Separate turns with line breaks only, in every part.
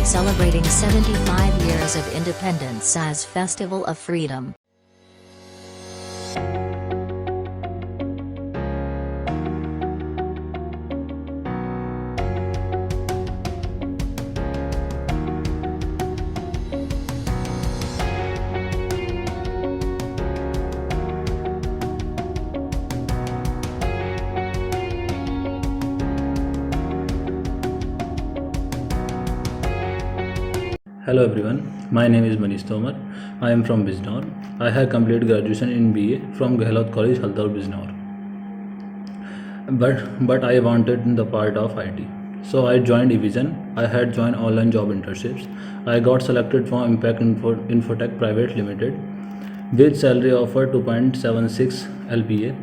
celebrating 75 years of independence as Festival of Freedom.
Hello everyone, my name is Manish Tomar. I am from Bijnor. I have completed graduation in BA from Gahlaut College, Haldaur, Bijnor. But I wanted the part of IT. So I joined Evision. I had joined online job internships. I got selected for Impact Infotech Pvt Ltd. with salary offer 2.76 LPA.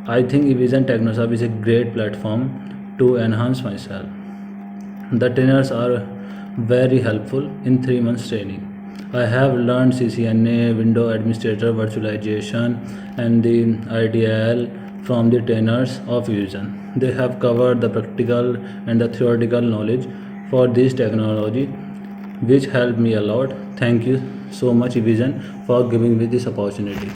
I think Evision Technoserve is a great platform to enhance myself. The trainers are very helpful in 3 months training. I have learned CCNA, Window Administrator, virtulization and the ITIL from the trainers of Evision. They have covered the practical and the theoretical knowledge for this technology, which helped me a lot. Thank you so much Evision for giving me this opportunity.